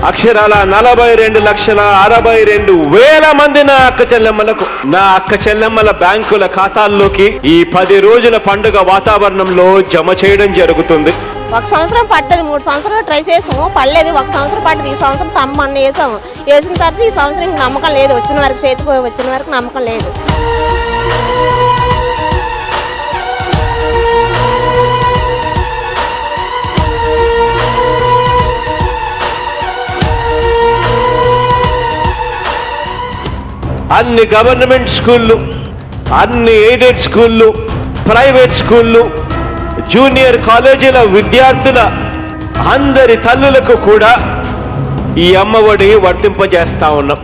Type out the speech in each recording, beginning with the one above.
అక్షరాల 42,62,000 మంది నా అక్క చెల్లెమ్మల బ్యాంకుల ఖాతాల్లోకి ఈ 10 రోజుల పండుగ వాతావరణంలో జమ చేయడం జరుగుతుంది. 1 సంవత్సరం పట్టదు, 3 సంవత్సరాలు ట్రై చేసాము, పడలేదు. 1 సంవత్సరం పట్టదు. ఈ సంవత్సరం తమ్మన్న వేసాము. వేసిన తర్వాత ఈ సంవత్సరం ఇంక నమ్మకం లేదు. వచ్చిన వరకు చేతికి వచ్చిన వరకు నమ్మకం లేదు. అన్ని గవర్నమెంట్ స్కూళ్ళు, అన్ని ఎయిడెడ్ స్కూళ్ళు, ప్రైవేట్ స్కూళ్ళు, జూనియర్ కాలేజీల విద్యార్థుల అందరి తల్లులకు కూడా ఈ అమ్మఒడి వర్తింపజేస్తా ఉన్నాం.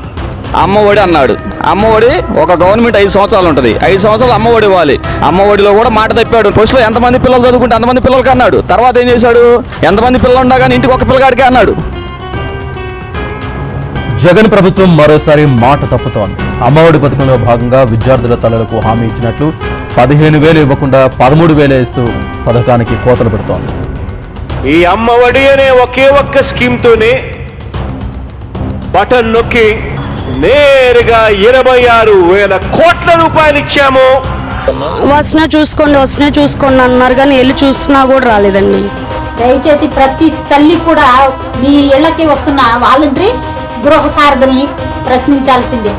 అమ్మఒడి అన్నాడు. అమ్మఒడి ఒక గవర్నమెంట్ 5 సంవత్సరాలు ఉంటుంది. 5 సంవత్సరాలు అమ్మఒడి ఇవ్వాలి. అమ్మఒడిలో కూడా మాట తప్పాడు. ఫస్ట్లో ఎంతమంది పిల్లలు చదువుకుంటే అంతమంది పిల్లలకి అన్నాడు. తర్వాత ఏం చేశాడు? ఎంతమంది పిల్లలు ఉన్నా కానీ ఇంటికి ఒక పిల్లగాడికే అన్నాడు. జగన్ ప్రభుత్వం మరోసారి మాట తప్పుతోంది. అమ్మఒడి పథకంలో భాగంగా విద్యార్థుల తల్లులకు హామీ ఇచ్చినట్లు 15,000 ఇవ్వకుండా 13,000 ఇస్తూ పథకానికి కోతలు పెడుతోంది. ఈ అమ్మఒడి అనే ఒకే ఒక్క స్కీమ్ తోనే బటన్ నొక్కి నేరుగా 26,000 కోట్ల రూపాయలు ఇచ్చాము. వస్తున్నా చూసుకోండి అన్నారు కానీ వెళ్ళి చూస్తున్నా కూడా రాలేదండి. దయచేసి ప్రతి తల్లి కూడా మీ ఇళ్లకి వస్తున్న వాలంటరీ గృహ సారథుల్ని ప్రశ్నించాల్సిందే.